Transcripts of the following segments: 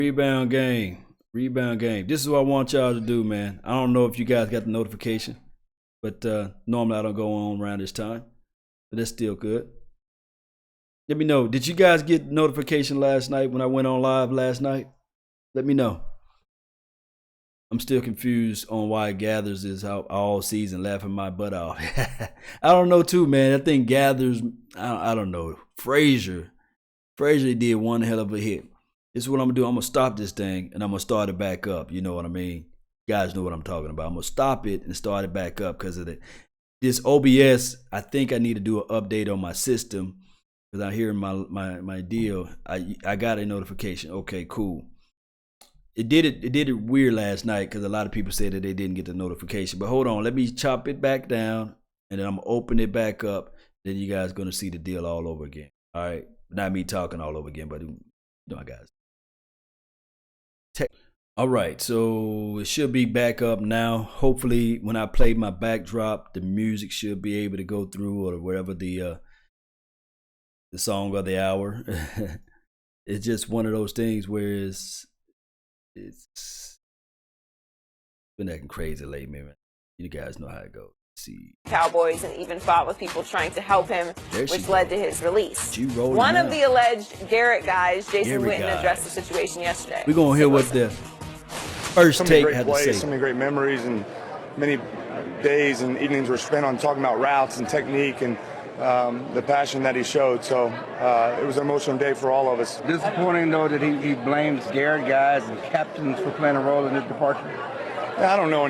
Rebound game. Rebound game. This is what I want y'all to do, man. I don't know if you guys got the notification, but normally I don't go on around this time. But that's still good. Let me know. Did you guys get notification last night when I went on live last night? Let me know. I'm still confused on why Gathers is out all season laughing my butt off. I don't know too, man. I think Gathers, I don't know. Frazier did one hell of a hit. This is what I'm going to do. I'm going to stop this thing, and I'm going to start it back up. You know what I mean? You guys know what I'm talking about. I'm going to stop it and start it back up because of this OBS. I think I need to do an update on my system because I'm hearing my deal. I got a notification. Okay, cool. It did it weird last night because a lot of people said that they didn't get the notification. But hold on. Let me chop it back down, and then I'm going to open it back up. Then you guys are going to see the deal all over again. All right? Not me talking all over again, but you know I guys. All right, so it should be back up now. Hopefully, when I play my backdrop, the music should be able to go through, or whatever the song of the hour. It's just one of those things where it's been acting crazy lately, man. You guys know how it goes. See. Cowboys and even fought with people trying to help him, which led to his release. One of the alleged Garrett guys, Jason Witten, addressed the situation yesterday. We're going to hear what the first take had to say. So many great memories, and many days and evenings were spent on talking about routes and technique and the passion that he showed. So it was an emotional day for all of us. Disappointing, though, that he blames Garrett guys and captains for playing a role in his departure. I don't know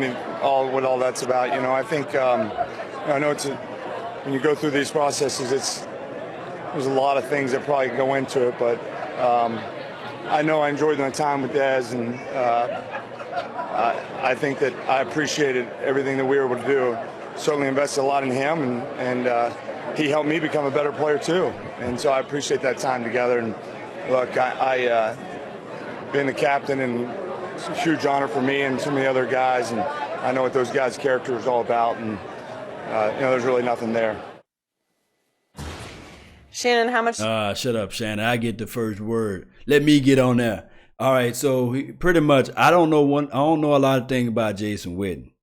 what all that's about. You know, I think I know when you go through these processes, there's a lot of things that probably go into it. But I know I enjoyed my time with Dez, and I think that I appreciated everything that we were able to do. Certainly invested a lot in him, and he helped me become a better player too. And so I appreciate that time together. And look, I being the captain, and it's a huge honor for me and some of the other guys, and I know what those guys' character is all about, and there's really nothing there. Shannon, how much? Shut up, Shannon. I get the first word. Let me get on there. All right, so pretty much, I don't know a lot of things about Jason Witten,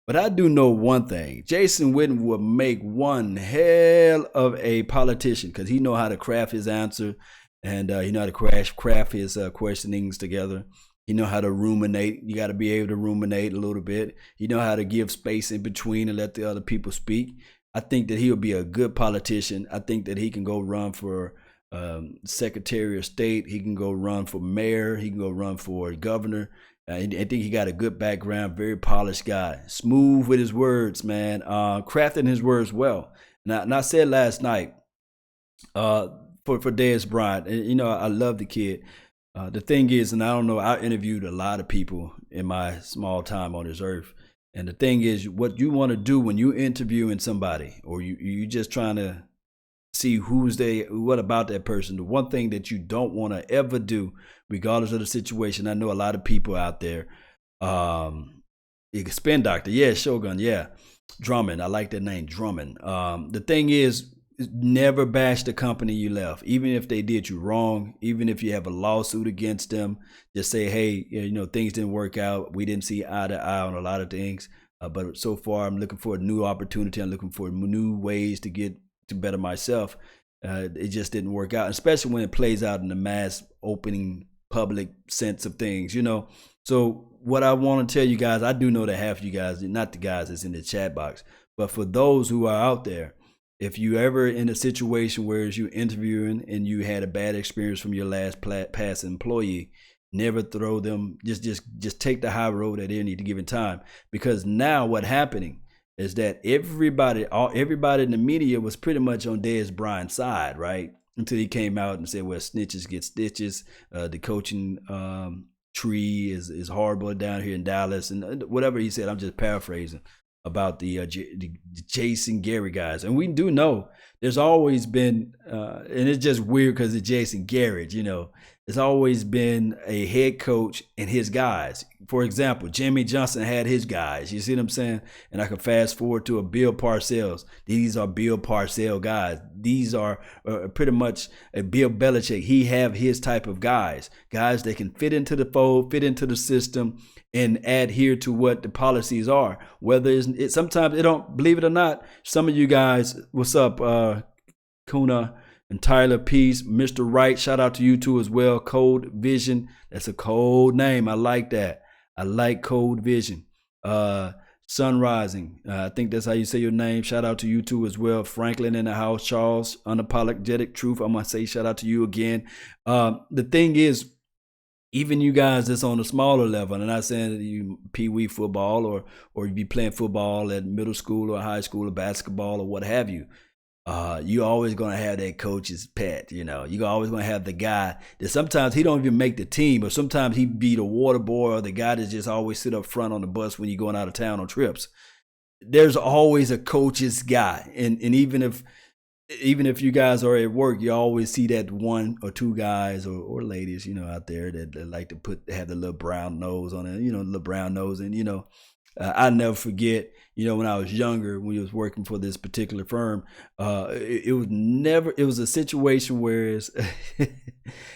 but I do know one thing. Jason Witten will make one hell of a politician because he know how to craft his answer, and he know how to craft his questionings together. You know how to ruminate. You got to be able to ruminate a little bit. You know how to give space in between and let the other people speak. I think that he'll be a good politician. I think that he can go run for Secretary of State. He can go run for mayor. He can go run for governor. I think he got a good background, very polished guy. Smooth with his words, man. Crafting his words well. And I said last night for Dez Bryant, and I love the kid. The thing is, and I don't know, I interviewed a lot of people in my small time on this earth. And the thing is, what you want to do when you interviewing somebody, or you just trying to see what about that person, the one thing that you don't want to ever do, regardless of the situation. I know a lot of people out there, Spin Doctor, yeah, Shogun, yeah, Drummond, I like that name, Drummond. The thing is, never bash the company you left, even if they did you wrong, even if you have a lawsuit against them. Just say, hey, things didn't work out. We didn't see eye to eye on a lot of things, but so far I'm looking for a new opportunity. I'm looking for new ways to get to better myself. It just didn't work out, especially when it plays out in the mass opening public sense of things, So what I want to tell you guys, I do know that half of you guys, not the guys that's in the chat box, but for those who are out there, if you ever in a situation where you're interviewing and you had a bad experience from your last past employee, never throw them. Just take the high road at any given time. Because now what's happening is that everybody in the media was pretty much on Dez Bryant's side, right? Until he came out and said, well, snitches get stitches. The coaching tree is horrible down here in Dallas, and whatever he said. I'm just paraphrasing about the Jason Garrett guys. And we do know there's always been, and it's just weird because it's Jason Garrett, there's always been a head coach and his guys. For example, Jimmy Johnson had his guys. You see what I'm saying? And I can fast forward to a Bill Parcells. These are Bill Parcells guys. these are pretty much Bill Belichick. He have his type of guys that can fit into the fold, fit into the system, and adhere to what the policies are. Whether it's sometimes it don't, believe it or not, some of you guys, what's up, Kuna and Tyler Peace, Mr. Wright, shout out to you too as well. Code Vision, that's a cold name. I like that. I like Code Vision. Sun Rising, I think that's how you say your name. Shout out to you too as well. Franklin in the house. Charles, Unapologetic Truth, I'm gonna say shout out to you again. The thing is, even you guys that's on a smaller level, and I'm not saying that you pee-wee football or you be playing football at middle school or high school or basketball or what have you, you always going to have that coach's pet. You know, you always going to have the guy that sometimes he don't even make the team, but sometimes he be the water boy or the guy that just always sit up front on the bus when you're going out of town on trips. There's always a coach's guy, and even if you guys are at work, you always see that one or two guys or ladies, you know, out there that like to have the little brown nose on it, you know, the little brown nose. And, you know, I never forget, you know, when I was younger, when I was working for this particular firm, it was a situation where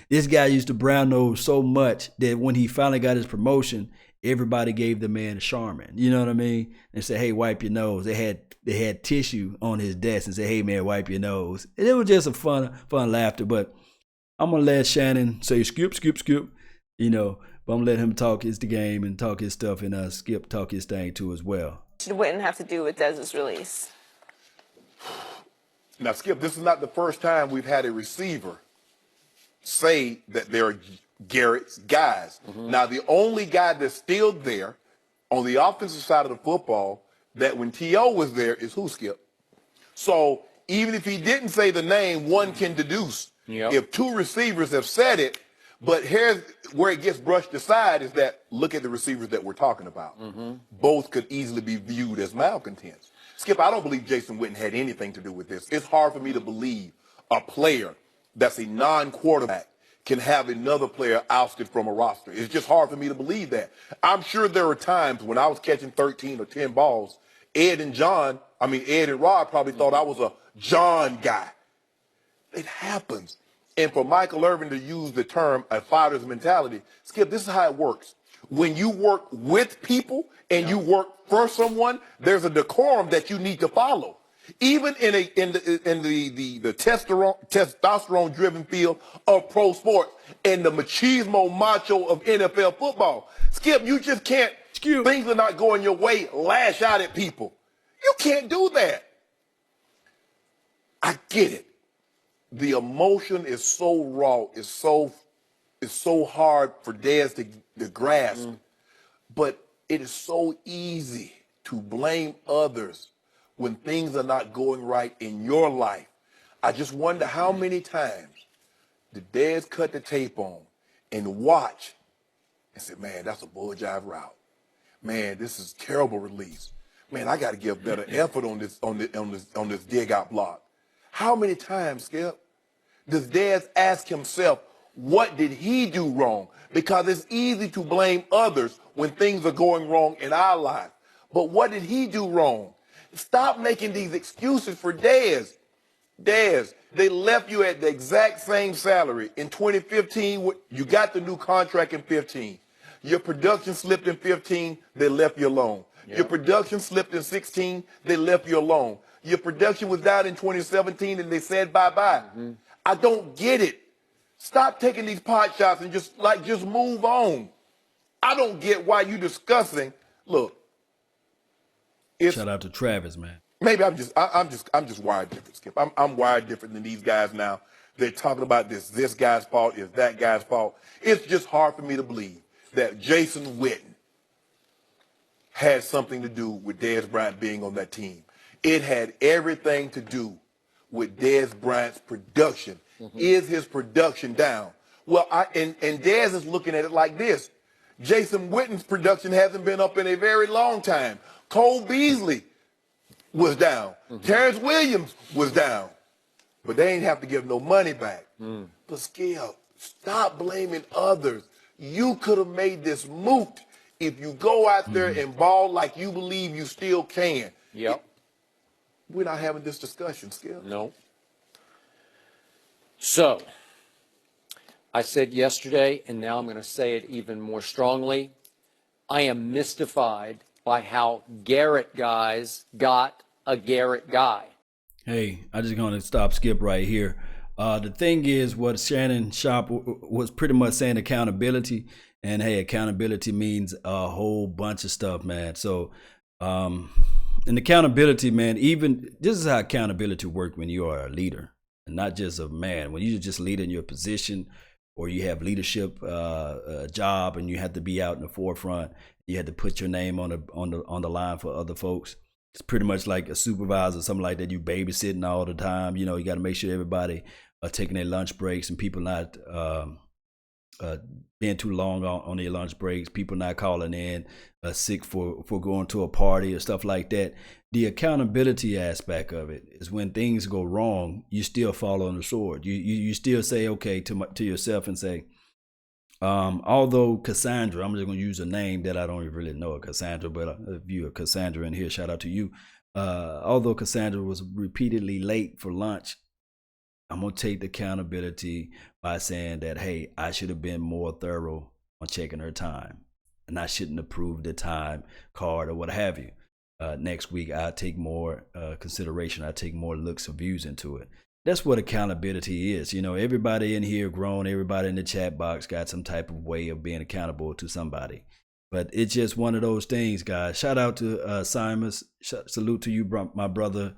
this guy used to brown nose so much that when he finally got his promotion, everybody gave the man a Charmin. You know what I mean? And said, hey, wipe your nose. They had tissue on his desk and said, hey, man, wipe your nose. And it was just a fun laughter. But I'm going to let Shannon say, skip, you know, but I'm going to let him talk the game and talk his stuff, and Skip talk his thing too as well. What did Witten have to do with Dez's release? Now, Skip, this is not the first time we've had a receiver say that they're Garrett's guys. Mm-hmm. Now, the only guy that's still there on the offensive side of the football that when T.O. was there is who, Skip? So even if he didn't say the name, one can deduce. Yep. If two receivers have said it, but here's where it gets brushed aside is that look at the receivers that we're talking about. Mm-hmm. Both could easily be viewed as malcontents. Skip, I don't believe Jason Witten had anything to do with this. It's hard for me to believe a player that's a non-quarterback can have another player ousted from a roster. It's just hard for me to believe that. I'm sure there were times when I was catching 13 or 10 balls, Ed and Rod probably thought I was a John guy. It happens. And for Michael Irvin to use the term a fighter's mentality, Skip, this is how it works. When you work with people and you work for someone, there's a decorum that you need to follow. Even in the testosterone-driven field of pro sports and the machismo macho of NFL football, Skip, you just can't. Things are not going your way. Lash out at people. You can't do that. I get it. The emotion is so raw. It's so hard for Dez to grasp. But it is so easy to blame others when things are not going right in your life. I just wonder how many times did Dez cut the tape on and watch and say, man, that's a bull jive route. Man, this is terrible release. Man, I got to give better effort on this dig out block. How many times, Skip, does Dez ask himself, what did he do wrong? Because it's easy to blame others when things are going wrong in our life. But what did he do wrong? Stop making these excuses for Dez. Dez, they left you at the exact same salary. In 2015, you got the new contract in 15. Your production slipped in 15, they left you alone. Yep. Your production slipped in 16, they left you alone. Your production was down in 2017 and they said bye-bye. Mm-hmm. I don't get it. Stop taking these pot shots and just move on. I don't get why you discussing. Look. Shout out to Travis, man. Maybe I'm just wired different, Skip. I'm wired different than these guys now. They're talking about this guy's fault, is that guy's fault. It's just hard for me to believe that Jason Witten had something to do with Dez Bryant being on that team. It had everything to do with Dez Bryant's production. Mm-hmm. Is his production down? Well, and Dez is looking at it like this. Jason Witten's production hasn't been up in a very long time. Cole Beasley was down. Mm-hmm. Terrence Williams was down. But they ain't have to give no money back. Mm. But Skip, stop blaming others. You could have made this moot if you go out there and ball like you believe you still can. Yep. We're not having this discussion, Skip. No. So, I said yesterday, and now I'm going to say it even more strongly. I am mystified by how Garrett guys got a Garrett guy. Hey, I just going to stop skip right here. The thing is, what Shannon Sharp was pretty much saying, accountability. And hey, accountability means a whole bunch of stuff, man. So, and accountability, man, even this is how accountability works when you are a leader and not just a man. When you're just leading your position, or you have leadership job and you have to be out in the forefront, you had to put your name on the line for other folks. It's pretty much like a supervisor or something like that. You babysitting all the time. You know, you got to make sure everybody are taking their lunch breaks and people not being too long on their lunch breaks, people not calling in sick for going to a party or stuff like that. The accountability aspect of it is when things go wrong, you still fall on the sword. You still say okay to yourself and say, although Cassandra, I'm just going to use a name that I don't even really know, Cassandra, but if you're a Cassandra in here, shout out to you. Although Cassandra was repeatedly late for lunch, I'm going to take the accountability by saying that, hey, I should have been more thorough on checking her time, and I shouldn't approve the time card or what have you. Next week, I'll take more consideration. I take more looks or views into it. That's what accountability is. You know, everybody in here grown, everybody in the chat box got some type of way of being accountable to somebody. But it's just one of those things, guys. Shout out to Simon. Salute to you, my brother.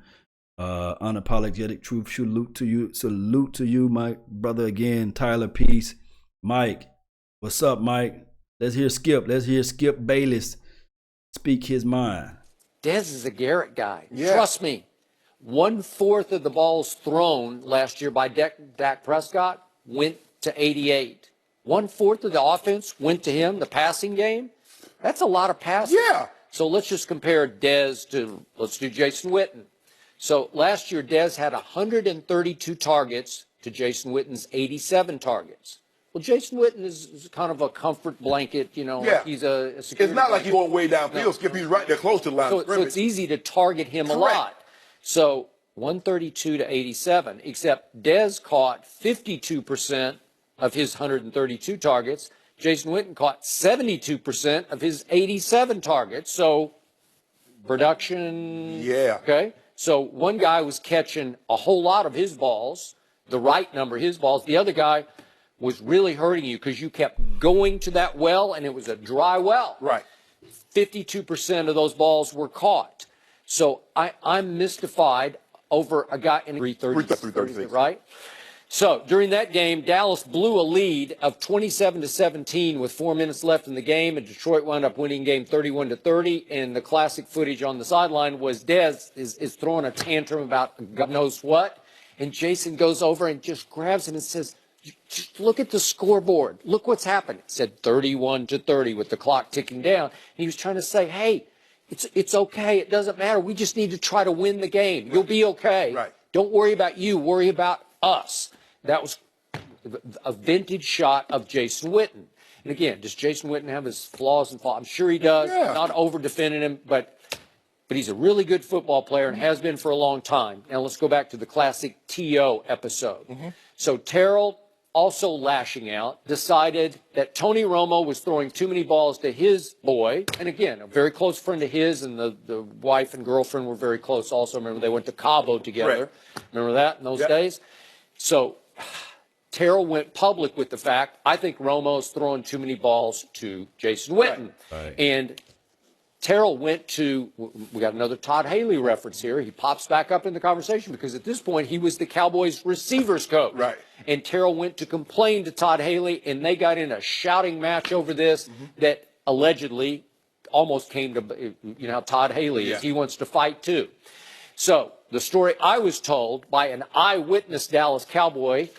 Unapologetic truth. Salute to you, my brother again. Tyler Peace. Mike. What's up, Mike? Let's hear Skip. Let's hear Skip Bayless speak his mind. Dez is a Garrett guy. Yeah. Trust me. 1/4 of the balls thrown last year by Dak Prescott went to 88. 1/4 of the offense went to him, the passing game. That's a lot of passing. Yeah. So let's just compare Dez to, let's do Jason Witten. So last year, Dez had 132 targets to Jason Witten's 87 targets. Well, Jason Witten is kind of a comfort blanket, you know. Yeah. Like he's a security It's not like blanket. he's going way downfield. No. Skip, he's right there close to the line of So scrimmage. it's easy to target him a lot. So 132 to 87, except Dez caught 52% of his 132 targets. Jason Witten caught 72% of his 87 targets. So production. Yeah. Okay. So one guy was catching a whole lot of his balls, the right number of his balls. The other guy was really hurting you because you kept going to that well and it was a dry well. Right. 52% of those balls were caught. So I'm mystified over a guy in 336, right? So during that game, Dallas blew a lead of 27-17 with 4 minutes left in the game, and Detroit wound up winning game 31-30. And the classic footage on the sideline was Dez is throwing a tantrum about God knows what, and Jason goes over and just grabs him and says, "Just look at the scoreboard. Look what's happened." It said 31-30 with the clock ticking down. And he was trying to say, "Hey, it's okay. It doesn't matter. We just need to try to win the game. You'll be okay. Right. Don't worry about you. Worry about us." That was a vintage shot of Jason Witten. And again, does Jason Witten have his flaws and faults? I'm sure he does. Yeah. Not over defending him, but he's a really good football player and has been for a long time. Now let's go back to the classic T.O. episode. So Terrell, also lashing out, decided that Tony Romo was throwing too many balls to his boy. And again, a very close friend of his, and the wife and girlfriend were very close also. Remember, they went to Cabo together. Right. Remember that in those days? So Terrell went public with the fact, I think Romo's throwing too many balls to Jason Witten. Right. And Terrell went to, we got another Todd Haley reference here. He pops back up in the conversation because at this point he was the Cowboys receivers coach. Right. And Terrell went to complain to Todd Haley, and they got in a shouting match over this that allegedly almost came to, you know how Todd Haley is. He wants to fight too. So the story I was told by an eyewitness Dallas Cowboy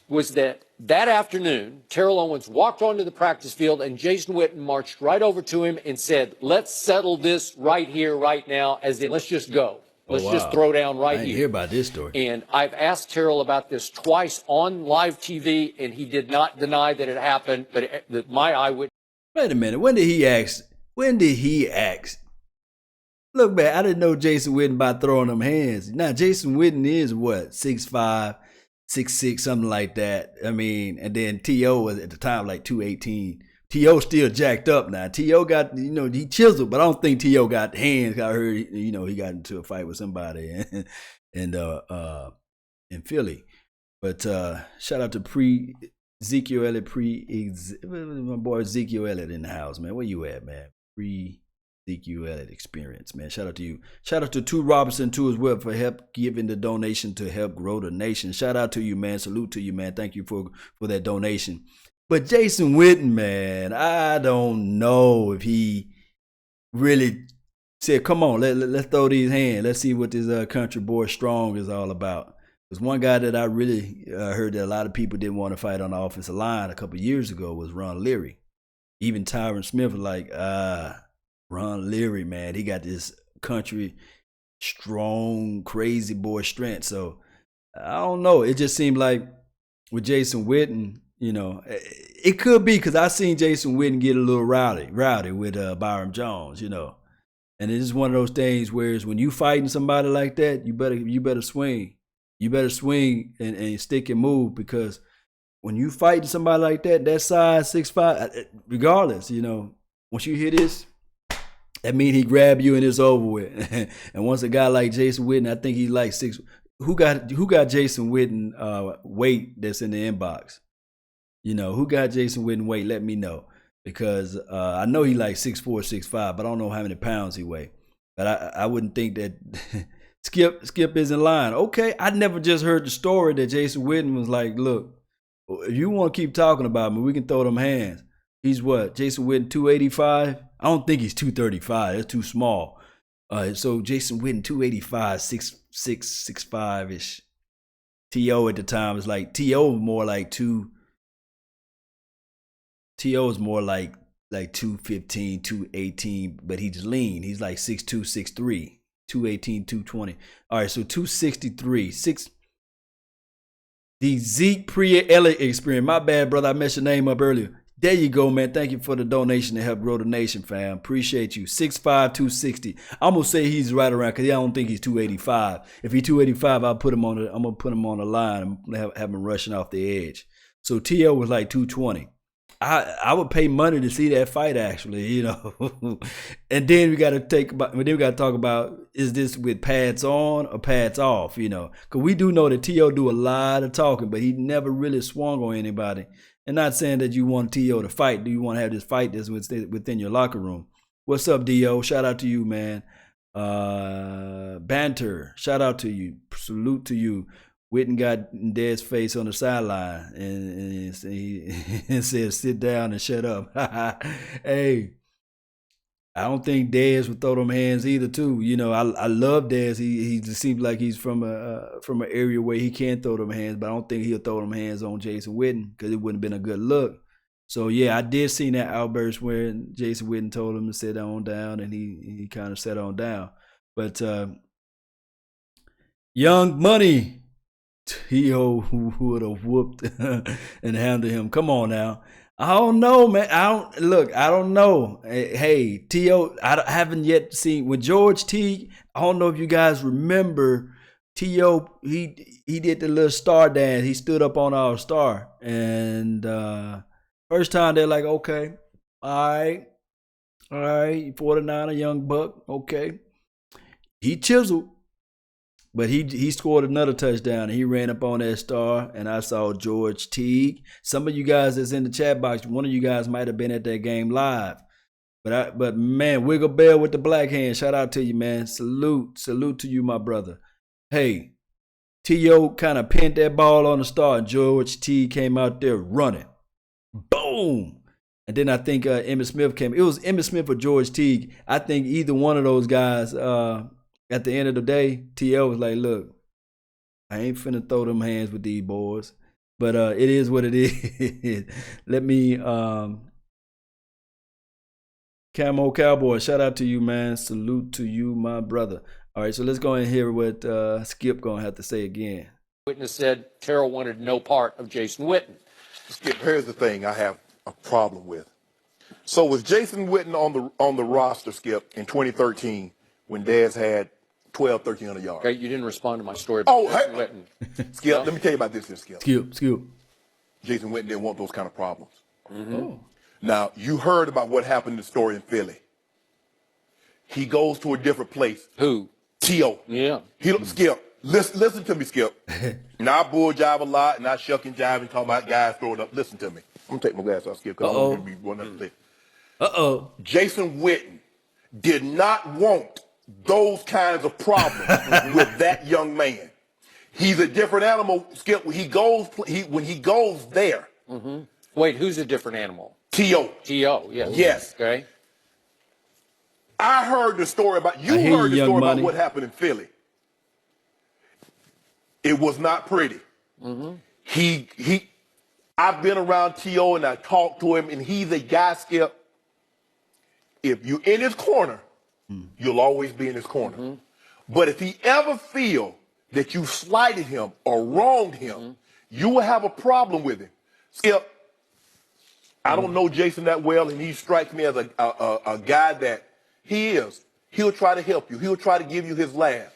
was that afternoon, Terrell Owens walked onto the practice field and Jason Witten marched right over to him and said, "Let's settle this right here, right now, as in let's just go. Let's just throw down right I here." didn't hear about this story. And I've asked Terrell about this twice on live TV, and he did not deny that it happened, but my eyewitness. Wait a minute. When did he ask? Look, man, I didn't know Jason Witten by throwing them hands. Now, Jason Witten is what, 6'5", 6'6", something like that. I mean, and then T.O. was at the time like 218. T.O. still jacked up now. T.O. got, he chiseled, but I don't think T.O. got hands. I heard, he got into a fight with somebody in Philly. But shout out to Ezekiel Elliott, my boy Ezekiel Elliott in the house, man. Where you at, man? Ezekiel Elliott experience, man. Shout out to you. Shout out to 2 Robinson too as well for help giving the donation to help grow the nation. Shout out to you, man. Salute to you, man. Thank you for that donation. But Jason Witten, man, I don't know if he really said, come on, let's throw these hands. Let's see what this country boy strong is all about. There's one guy that I really heard that a lot of people didn't want to fight on the offensive line a couple of years ago was Ron Leary. Even Tyron Smith was like, Ron Leary, man, he got this country strong, crazy boy strength. So I don't know. It just seemed like with Jason Witten, it could be because I seen Jason Witten get a little rowdy with Byron Jones, And it's just one of those things where when you fighting somebody like that, you better swing. You better swing and stick and move, because when you fighting somebody like that size 6'5", regardless, once you hit this, that means he grab you and it's over with. And once a guy like Jason Witten, I think he's like 6. Who got Jason Witten weight that's in the inbox? Who got Jason Witten weight? Let me know, because I know he like 6'4", 6'5", but I don't know how many pounds he weigh. But I wouldn't think that Skip is in line. Okay, I never just heard the story that Jason Witten was like, look, if you want to keep talking about me, we can throw them hands. He's what? Jason Witten 285? I don't think he's 235. That's too small. So Jason Witten 285, 6'6", 6'5"-ish. T.O. at the time was like, T.O. was more like 215, 218, but he's lean. He's like 6'2", 6'3", 218, 220. All right, so 263, 6. The Zeke Elliott experience. My bad, brother. I messed your name up earlier. There you go, man. Thank you for the donation to help grow the nation, fam. Appreciate you. 6'5", 260. I'm gonna say he's right around, because I don't think he's 285. If he's 285, I'm gonna put him on the line and have him rushing off the edge. So T.O. was like 220. I would pay money to see that fight, actually, And then we got to talk about, is this with pads on or pads off, because we do know that T.O. do a lot of talking, but he never really swung on anybody. And not saying that you want T.O. to fight. Do you want to have this fight that's within your locker room? What's up, D.O.? Shout out to you, man. Banter, shout out to you. Salute to you. Witten got Dez's face on the sideline and said, sit down and shut up. Hey, I don't think Dez would throw them hands either, too. I love Dez. He just seems like he's from an area where he can throw them hands, but I don't think he'll throw them hands on Jason Witten, because it wouldn't have been a good look. So, yeah, I did see that outburst where Jason Witten told him to sit on down, and he kind of sat on down. But Young Money, T.O. would have whooped and handled him. Come on now. I don't know, man. I don't know. Hey, T.O., I haven't yet seen with George Teague. I don't know if you guys remember T.O., he did the little star dance. He stood up on our star. And first time they're like, okay, all right, 49er young buck, okay. He chiseled. But he scored another touchdown, and he ran up on that star, and I saw George Teague. Some of you guys that's in the chat box, one of you guys might have been at that game live. But man, Wiggle Bell with the black hand, shout out to you, man. Salute to you, my brother. Hey, T.O. kind of pinned that ball on the star, and George Teague came out there running. Boom! And then I think Emmitt Smith came. It was Emmitt Smith or George Teague. I think either one of those guys, at the end of the day, T.O. was like, look, I ain't finna throw them hands with these boys. But it is what it is. Let me, Camo Cowboy, shout out to you, man. Salute to you, my brother. All right, so let's go and hear what Skip going to have to say again. Witness said Terrell wanted no part of Jason Witten. Skip, here's the thing I have a problem with. So with Jason Witten on the roster, Skip, in 2013, when Dez had 12, 1,300 yards. Okay, you didn't respond to my story about Jason Witten. Skip, let me tell you about this here, Skip. Skip. Jason Witten didn't want those kind of problems. Oh. Now, you heard about what happened in the story in Philly. He goes to a different place. Who? T.O. Yeah. Skip, listen to me, Skip. Now, I bull jive a lot, and I shuck and jive and talk about guys throwing up. Listen to me. I'm going to take my glass off, Skip, because I'm going to be one of the Jason Witten did not want those kinds of problems with that young man. He's a different animal, Skip. When he goes there. Mm-hmm. Wait, who's a different animal? T.O. T.O., yes. Yes. Okay. I heard the story about about what happened in Philly. It was not pretty. Mm-hmm. I've been around T.O. and I talked to him, and he's a guy, Skip. If you're in his corner, you'll always be in his corner. Mm-hmm. But if he ever feel that you slighted him or wronged him, you will have a problem with him. Skip, I don't know Jason that well, and he strikes me as a guy that he is. He'll try to help you. He'll try to give you his laugh.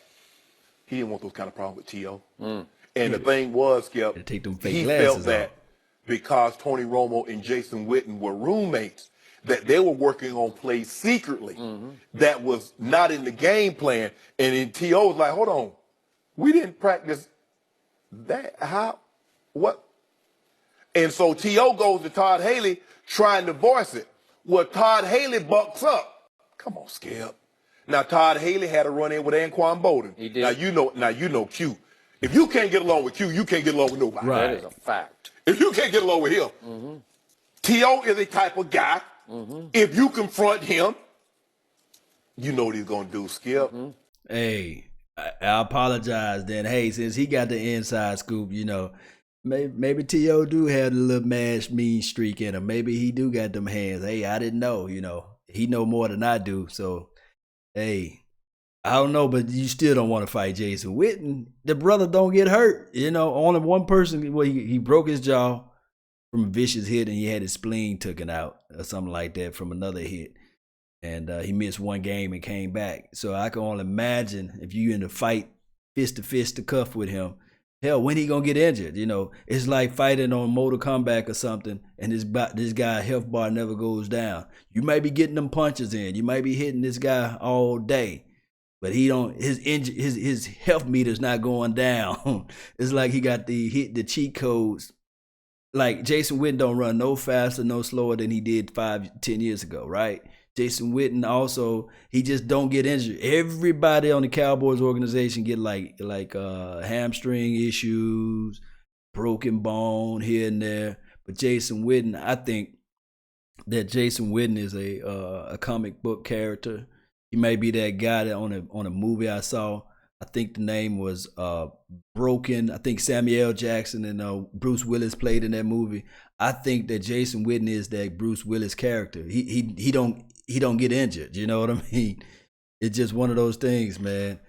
He didn't want those kind of problems with T.O. And the thing was, Skip, he felt that because Tony Romo and Jason Witten were roommates, that they were working on plays secretly that was not in the game plan. And then T.O. was like, hold on, we didn't practice that. How? What? And so T.O. goes to Todd Haley trying to voice it. Well, Todd Haley bucks up. Come on, Skip. Now, Todd Haley had a run-in with Anquan Bolden. He did. Now you know Q. If you can't get along with Q, you can't get along with nobody. Right. That is a fact. If you can't get along with him, T.O. is a type of guy. If you confront him, you know what he's going to do, Skip. Hey, I apologize then. Hey, since he got the inside scoop, you know, maybe T.O. do have a little mash mean streak in him. Maybe he do got them hands. Hey, I didn't know, you know. He know more than I do, so, hey, I don't know, but you still don't want to fight Jason Witten. The brother don't get hurt. You know, only one person, well, he broke his jaw from a vicious hit, and he had his spleen taken out or something like that from another hit. And he missed one game and came back. So I can only imagine if you in a fight, fist to fist to cuff with him, hell, when he gonna get injured? You know, it's like fighting on Mortal Kombat or something, and this guy health bar never goes down. You might be getting them punches in, you might be hitting this guy all day, but he don't. His health meter's not going down. It's like he got the cheat codes. Like Jason Witten don't run no faster, no slower than he did 5-10 years ago, right? Jason Witten also, he just don't get injured. Everybody on the Cowboys organization get like hamstring issues, broken bone here and there. But Jason Witten, I think that Jason Witten is a comic book character. He may be that guy that on a movie I saw. I think the name was Broken. I think Samuel Jackson and Bruce Willis played in that movie. I think that Jason Witten is that Bruce Willis character. He don't get injured. You know what I mean? It's just one of those things, man.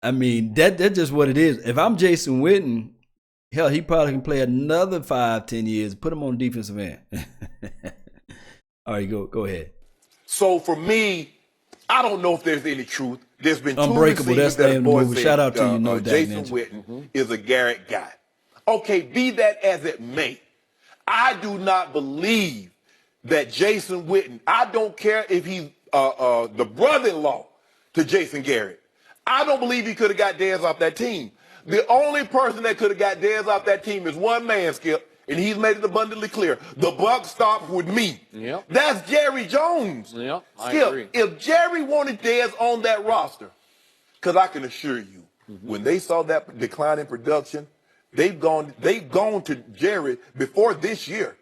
I mean, that's just what it is. If I'm Jason Witten, hell, he probably can play another 5-10 years. Put him on defensive end. All right, go ahead. So for me, I don't know if there's any truth. There's been Unbreakable. That's the name of the movie. Shout out to you, no doubt. Jason Witten is a Garrett guy. Okay, be that as it may, I do not believe that Jason Witten. I don't care if he's the brother-in-law to Jason Garrett. I don't believe he could have got Dez off that team. The only person that could have got Dez off that team is one man, Skip, and he's made it abundantly clear. The buck stops with me. Yep. That's Jerry Jones. Yep, I Skip, agree. if Jerry wanted Dez on that roster, because I can assure you, when they saw that decline in production, they've gone to Jerry before this year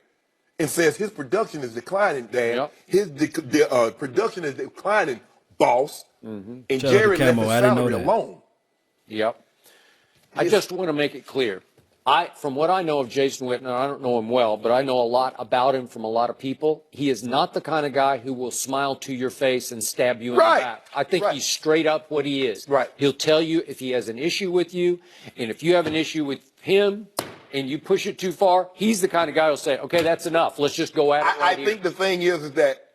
and says his production is declining, Dad. Yep. His production is declining, boss. And Shout out Jerry to left Camo. his I didn't know salary that. alone. Yep. I just want to make it clear. From what I know of Jason Witten, and I don't know him well, but I know a lot about him from a lot of people. He is not the kind of guy who will smile to your face and stab you in the back. I think he's straight up what he is. Right. He'll tell you if he has an issue with you, and if you have an issue with him and you push it too far, he's the kind of guy who'll say, okay, that's enough. Let's just go at it I think the thing is that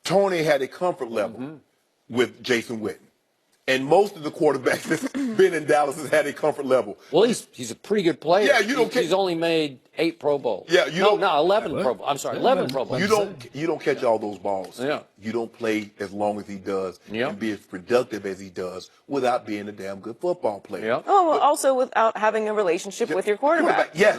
Tony had a comfort level with Jason Witten. And most of the quarterbacks that's been in Dallas has had a comfort level. Well, he's a pretty good player. Yeah, you don't. He's only made 8 Pro Bowls. Yeah, no, 11 Pro Bowls. I'm sorry, 11 Pro Bowls. You don't catch all those balls. Yeah. You don't play as long as he does Yeah. and be as productive as he does without being a damn good football player. Yeah. Oh, well, also without having a relationship with your quarterback. Yes,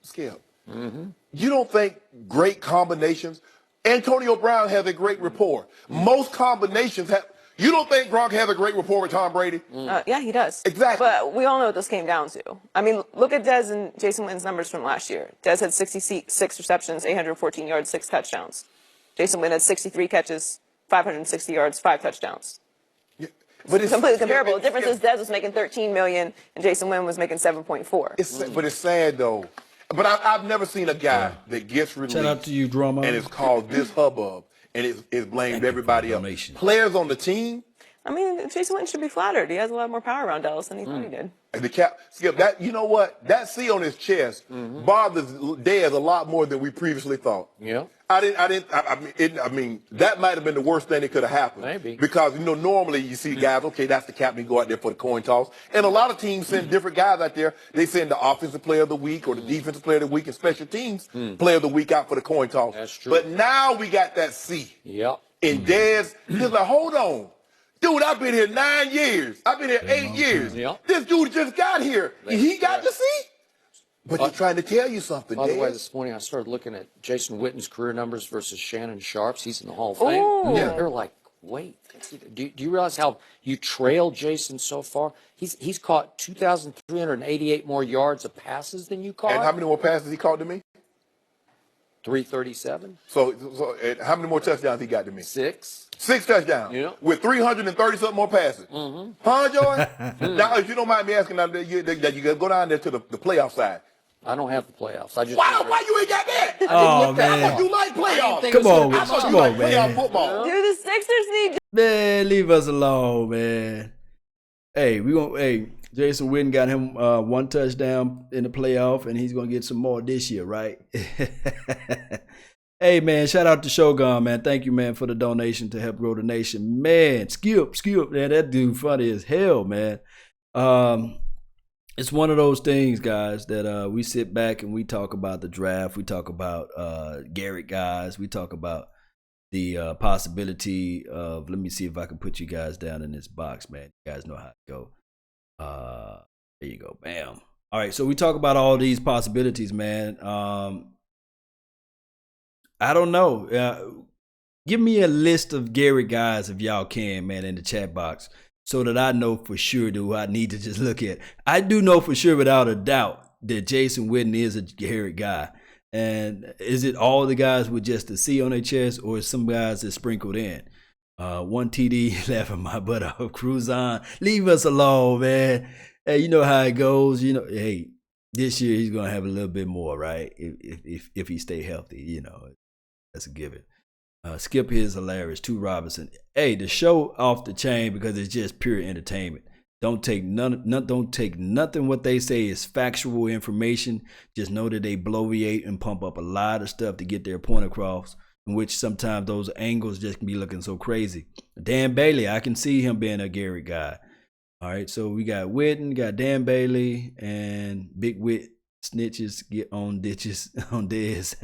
Skip. You don't think great combinations? Antonio Brown has a great rapport. Most combinations have. You don't think Gronk has a great rapport with Tom Brady? Yeah, he does. Exactly. But we all know what this came down to. I mean, look at Dez and Jason Witten's numbers from last year. Dez had 66 receptions, 814 yards, 6 touchdowns. Jason Witten had 63 catches, 560 yards, 5 touchdowns. Yeah. But it's completely comparable. The difference is Dez was making $13 million and Jason Witten was making $7.4. But it's sad though. But I've never seen a guy that gets released. Shout out to you, drama. And it's caused this hubbub. And it's blamed everybody else. Players on the team. I mean, Jason Witten should be flattered. He has a lot more power around Dallas than he thought he did. Skip, that, you know what? That C on his chest bothers Dez a lot more than we previously thought. Yeah. I mean, that might have been the worst thing that could have happened. Maybe. Because, normally you see guys, okay, that's the captain, go out there for the coin toss. And a lot of teams send different guys out there. They send the offensive player of the week or the defensive player of the week and special teams player of the week out for the coin toss. That's true. But now we got that C. Yep. And Dez, he's like, hold on. Dude, I've been here 9 years. I've been here 8 years. Yep. This dude just got here. He got the C. But he's trying to tell you something, By the way, Dez. this morning I started looking at Jason Witten's career numbers versus Shannon Sharp's. He's in the Hall of Fame. Ooh. Yeah. They're like, wait. Do you realize how you trail Jason so far? He's caught 2,388 more yards of passes than you caught. And how many more passes he caught to me? 337. So how many more touchdowns he got to me? 6. 6 touchdowns. Yeah. With 330-something more passes. Huh, Joy? Now, if you don't mind me asking, that you go down there to the playoff side. I don't have the playoffs. I just Why you ain't got that? Oh, man. I thought you like playoffs. Come on, I thought come you on, like playoff man. football. Do the Sixers need Man, leave us alone, man. Hey, Jason Witten got him 1 touchdown in the playoff, and he's gonna get some more this year, right? Hey, man, shout out to Shogun, man. Thank you, man, for the donation to help grow the nation. Man, Skip, man, that dude funny as hell, man. It's one of those things, guys, that we sit back and we talk about the draft. We talk about Garrett guys. We talk about the possibility of, let me see if I can put you guys down in this box, man. You guys know how to go. There you go. Bam. All right, so we talk about all these possibilities, man. I don't know. Give me a list of Garrett guys if y'all can, man, in the chat box, so that I know for sure who I need to just look at. I do know for sure without a doubt that Jason Witten is a Garrett guy. And is it all the guys with just a C on their chest, or is some guys that sprinkled in? 1 TD, laughing my butt off. Cruise on. Leave us alone, man. Hey, you know how it goes. Hey, this year he's going to have a little bit more, right? If he stay healthy, that's a given. Skip here is hilarious. 2 Robinson. Hey, the show off the chain because it's just pure entertainment. Don't take nothing what they say is factual information. Just know that they bloviate and pump up a lot of stuff to get their point across, in which sometimes those angles just can be looking so crazy. Dan Bailey, I can see him being a Garrett guy. All right, so we got Witten, got Dan Bailey, and Big Wit snitches get on ditches on this.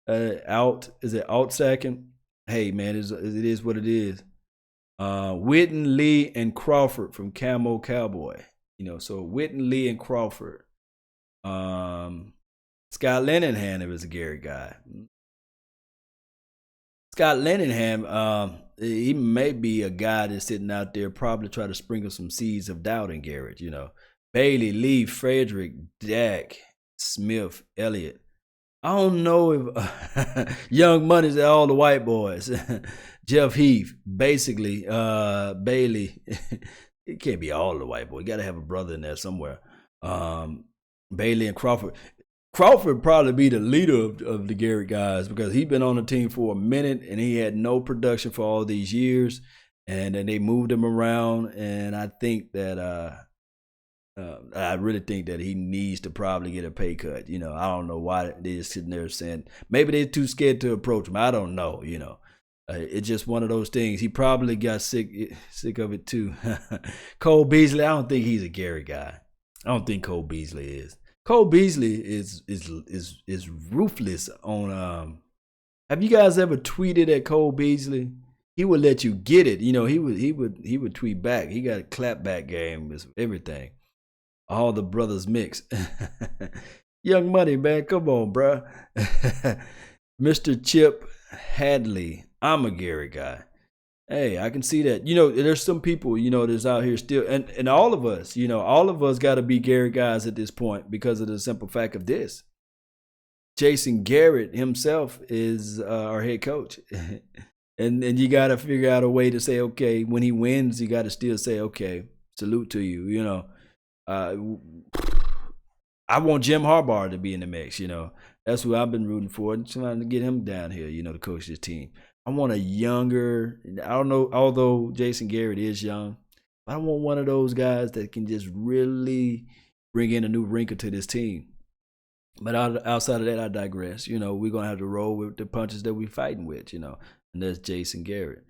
Out, is it out second? Hey, man, it is what it is. Witten, Lee, and Crawford from Camo Cowboy. So Witten, Lee, and Crawford. Scott Linehan is a Garrett guy. Scott Linehan, he may be a guy that's sitting out there probably try to sprinkle some seeds of doubt in Garrett. Bailey, Lee, Frederick, Dak, Smith, Elliott. I don't know if Young Money's all the white boys. Jeff Heath, basically, Bailey. It can't be all the white boys. You got to have a brother in there somewhere. Bailey and Crawford. Crawford probably be the leader of the Garrett guys because he's been on the team for a minute and he had no production for all these years. And then they moved him around. And I think that I really think that he needs to probably get a pay cut. I don't know why they're just sitting there saying maybe they're too scared to approach him. I don't know, It's just one of those things. He probably got sick of it too. Cole Beasley, I don't think he's a Garrett guy. I don't think Cole Beasley is. Cole Beasley is ruthless on. Have you guys ever tweeted at Cole Beasley? He would let you get it. He would tweet back. He got a clapback game with everything. All the brothers mix. Young Money, man, come on, bruh. Mr. Chip Hadley, I'm a Garrett guy. Hey, I can see that. There's some people, that's out here still, and all of us, all of us got to be Garrett guys at this point because of the simple fact of this. Jason Garrett himself is our head coach. and you got to figure out a way to say, okay, when he wins, you got to still say, okay, salute to you, I want Jim Harbaugh to be in the mix, That's who I've been rooting for, and trying to get him down here, to coach this team. I want a younger, I don't know, although Jason Garrett is young, I want one of those guys that can just really bring in a new wrinkle to this team. But outside of that, I digress. We're going to have to roll with the punches that we're fighting with, and that's Jason Garrett,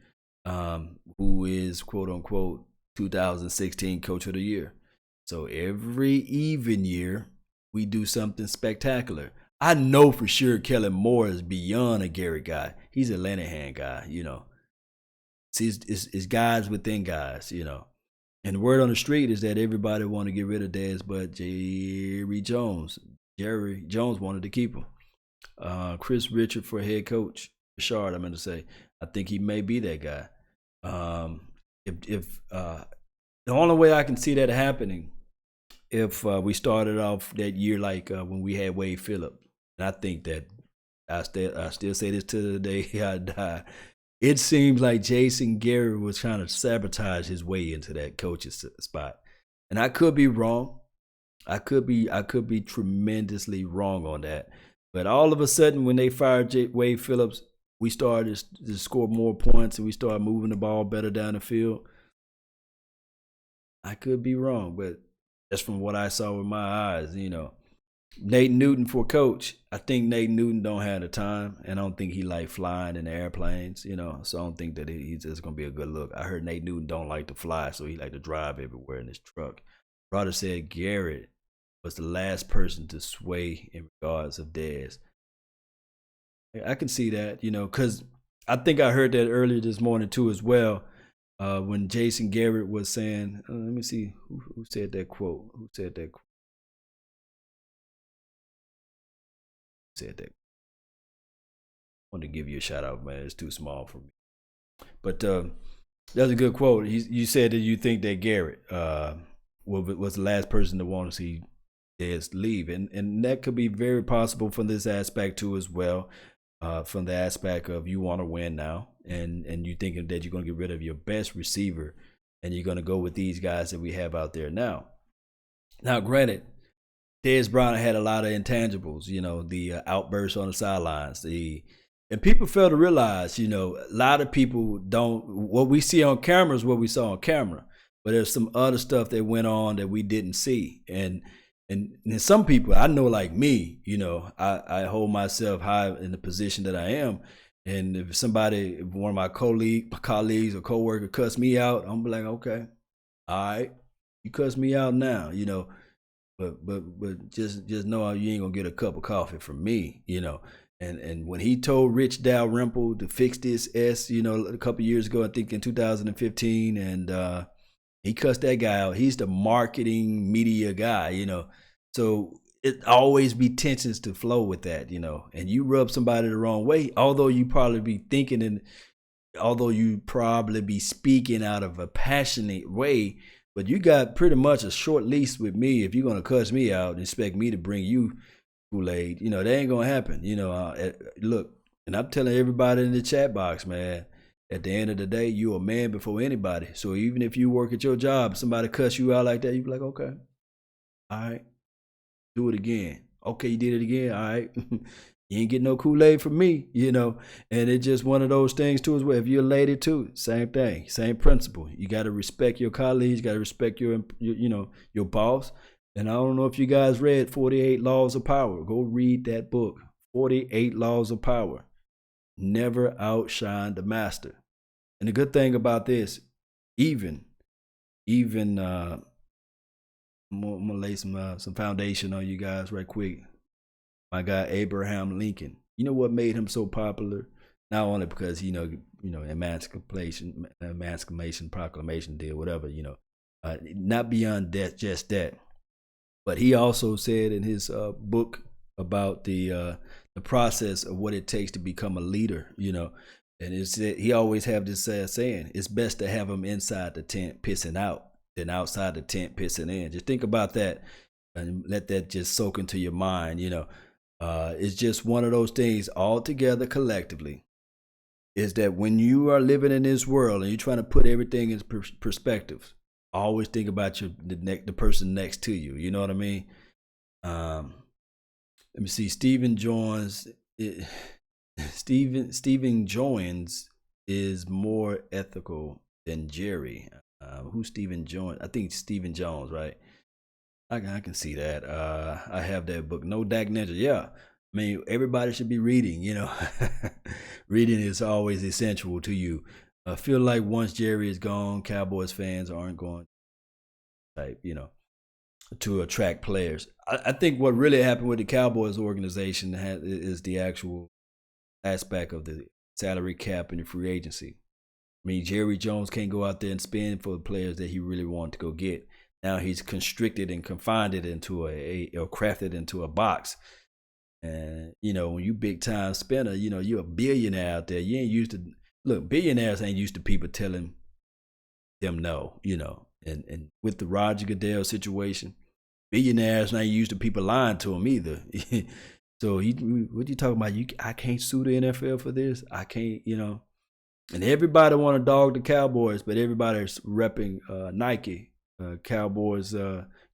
who is, quote unquote, 2016 Coach of the Year. So every even year, we do something spectacular. I know for sure Kellen Moore is beyond a Garrett guy. He's a Linehan guy, See, it's guys within guys, And the word on the street is that everybody want to get rid of Dez, but Jerry Jones wanted to keep him. Chris Richard for head coach. Richard, I meant to say. I think he may be that guy. If the only way I can see that happening, if we started off that year like when we had Wade Phillips. And I think that I still say this to the day I die. It seems like Jason Garrett was trying to sabotage his way into that coach's spot. And I could be wrong. I could be tremendously wrong on that. But all of a sudden, when they fired Wade Phillips, we started to score more points and we started moving the ball better down the field. I could be wrong, but that's from what I saw with my eyes, Nate Newton for coach. I think Nate Newton don't have the time, and I don't think he like flying in the airplanes, so I don't think that he's just going to be a good look. I heard Nate Newton don't like to fly, so he like to drive everywhere in his truck. Brother said Garrett was the last person to sway in regards of Dez. I can see that, because I think I heard that earlier this morning too as well, when Jason Garrett was saying, let me see, who said that quote? Who said that quote? Said that. I want to give you a shout out, man. It's too small for me. But that's a good quote. You said that you think that Garrett was the last person to want to see Dez leave. And that could be very possible from this aspect too as well. From the aspect of you want to win now and you thinking that you're going to get rid of your best receiver and you're going to go with these guys that we have out there now. Now, granted, Dez Bryant had a lot of intangibles, the outbursts on the sidelines, and people fail to realize, a lot of people don't, what we see on camera is what we saw on camera, but there's some other stuff that went on that we didn't see. And some people, I know like me, I hold myself high in the position that I am. And if one of my colleagues or coworker cuss me out, I'm like, okay, all right, you cuss me out now, But just know you ain't gonna get a cup of coffee from me, And when he told Rich Dalrymple to fix this a couple years ago, I think in 2015, and he cussed that guy out. He's the marketing media guy, So it always be tensions to flow with that, And you rub somebody the wrong way, although you probably be thinking and although you probably be speaking out of a passionate way. But you got pretty much a short leash with me if you're going to cuss me out and expect me to bring you Kool-Aid. That ain't going to happen. Look, and I'm telling everybody in the chat box, man, at the end of the day, you're a man before anybody. So even if you work at your job, somebody cuss you out like that, you be like, okay, all right, do it again. Okay, you did it again. All right. You ain't getting no Kool-Aid from me, and it's just one of those things too as well. If you're a lady too, same thing, same principle. You got to respect your colleagues, you got to respect your boss. And I don't know if you guys read 48 Laws of Power. Go read that book, 48 Laws of Power. never outshine the master. And the good thing about this, even I'm gonna lay some foundation on you guys right quick. My guy Abraham Lincoln. You know what made him so popular? Not only because Emancipation Proclamation did whatever, not beyond that, just that, but he also said in his book about the process of what it takes to become a leader, and it's he always have this saying: it's best to have them inside the tent pissing out than outside the tent pissing in. Just think about that and let that just soak into your mind. It's just one of those things all together collectively, is that when you are living in this world and you're trying to put everything in perspective, always think about the person next to you. You know what I mean? Let me see. Stephen Jones is more ethical than Jerry. Who's Stephen Jones? I think Stephen Jones, right? I can see that. I have that book, No Dak Ninja. Yeah, I mean, everybody should be reading. Reading is always essential to you. I feel like once Jerry is gone, Cowboys fans aren't going to attract players. I think what really happened with the Cowboys organization is the actual aspect of the salary cap and the free agency. I mean, Jerry Jones can't go out there and spend for the players that he really wanted to go get. Now he's constricted and confined it into or crafted into a box. And, when you big time spender, you're a billionaire out there. You ain't used to, look, billionaires ain't used to people telling them no, and with the Roger Goodell situation, billionaires not used to people lying to them either. So what you talking about? I can't sue the NFL for this. I can't, and everybody want to dog the Cowboys, but everybody's repping Nike. Cowboys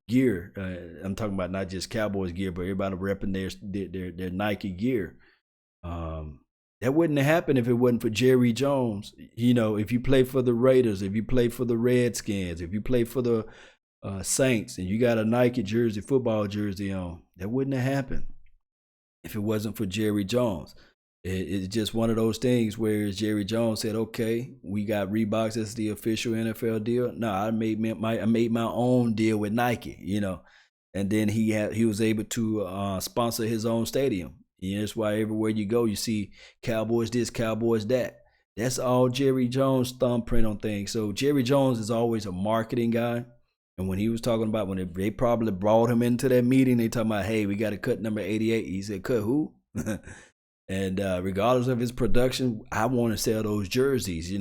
gear. I'm talking about not just Cowboys gear, but everybody repping their Nike gear. That wouldn't have happened if it wasn't for Jerry Jones. If you play for the Raiders, if you play for the Redskins, if you play for the Saints, and you got a Nike jersey, football jersey on, that wouldn't have happened if it wasn't for Jerry Jones. It's just one of those things where Jerry Jones said, okay, we got Reeboks as the official NFL deal. No, I made my own deal with Nike, and then he was able to sponsor his own stadium. That's why everywhere you go, you see Cowboys this, Cowboys that. That's all Jerry Jones' thumbprint on things. So Jerry Jones is always a marketing guy. And when he was talking about, when they probably brought him into that meeting, they talking about, hey, we got to cut number 88. He said, cut who? And regardless of his production, I want to sell those jerseys,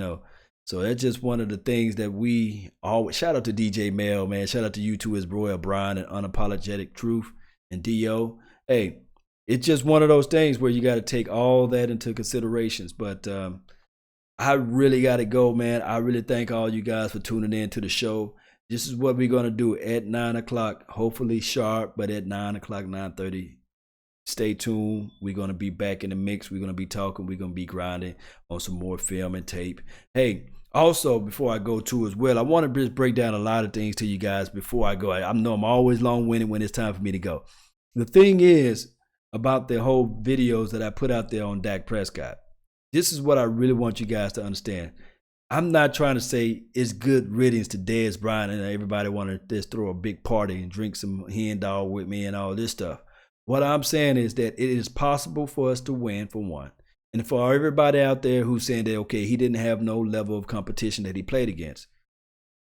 So that's just one of the things that we always, shout out to DJ Mel, man. Shout out to you too, his Roy O'Brien and Unapologetic Truth and D.O. Hey, it's just one of those things where you got to take all that into considerations. But I really got to go, man. I really thank all you guys for tuning in to the show. This is what we're going to do at 9 o'clock, hopefully sharp, but at 9 o'clock, 9:30. Stay tuned. We're going to be back in the mix. We're going to be talking. We're going to be grinding on some more film and tape. Hey, also, before I go to as well, I want to just break down a lot of things to you guys before I go. I know I'm always long-winded when it's time for me to go. The thing is about the whole videos that I put out there on Dak Prescott. This is what I really want you guys to understand. I'm not trying to say it's good riddance to Dez Bryant and everybody want to just throw a big party and drink some hen dog with me and all this stuff. What I'm saying is that it is possible for us to win, for one. And for everybody out there who's saying that, okay, he didn't have no level of competition that he played against.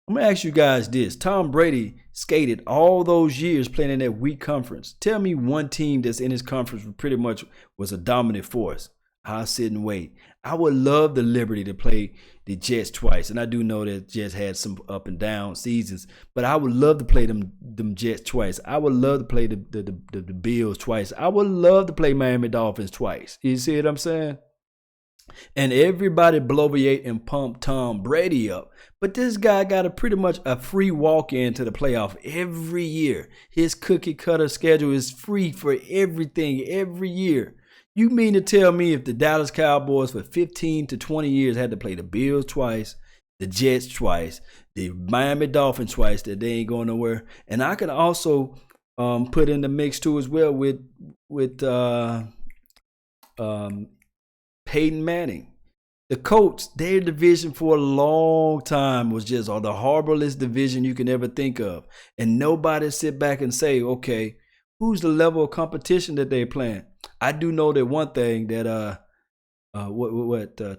I'm going to ask you guys this. Tom Brady skated all those years playing in that weak conference. Tell me one team that's in his conference pretty much was a dominant force. I'll sit and wait. I would love the liberty to play the Jets twice. And I do know that Jets had some up and down seasons, but I would love to play them Jets twice. I would love to play the Bills twice. I would love to play Miami Dolphins twice. You see what I'm saying? And everybody bloviate and pump Tom Brady up. But this guy got pretty much a free walk into the playoff every year. His cookie cutter schedule is free for everything every year. You mean to tell me if the Dallas Cowboys for 15 to 20 years had to play the Bills twice, the Jets twice, the Miami Dolphins twice, that they ain't going nowhere? And I can also put in the mix too as well with Peyton Manning. The Colts, their division for a long time was just the horriblest division you can ever think of. And nobody sit back and say, okay, who's the level of competition that they're playing? I do know that one thing that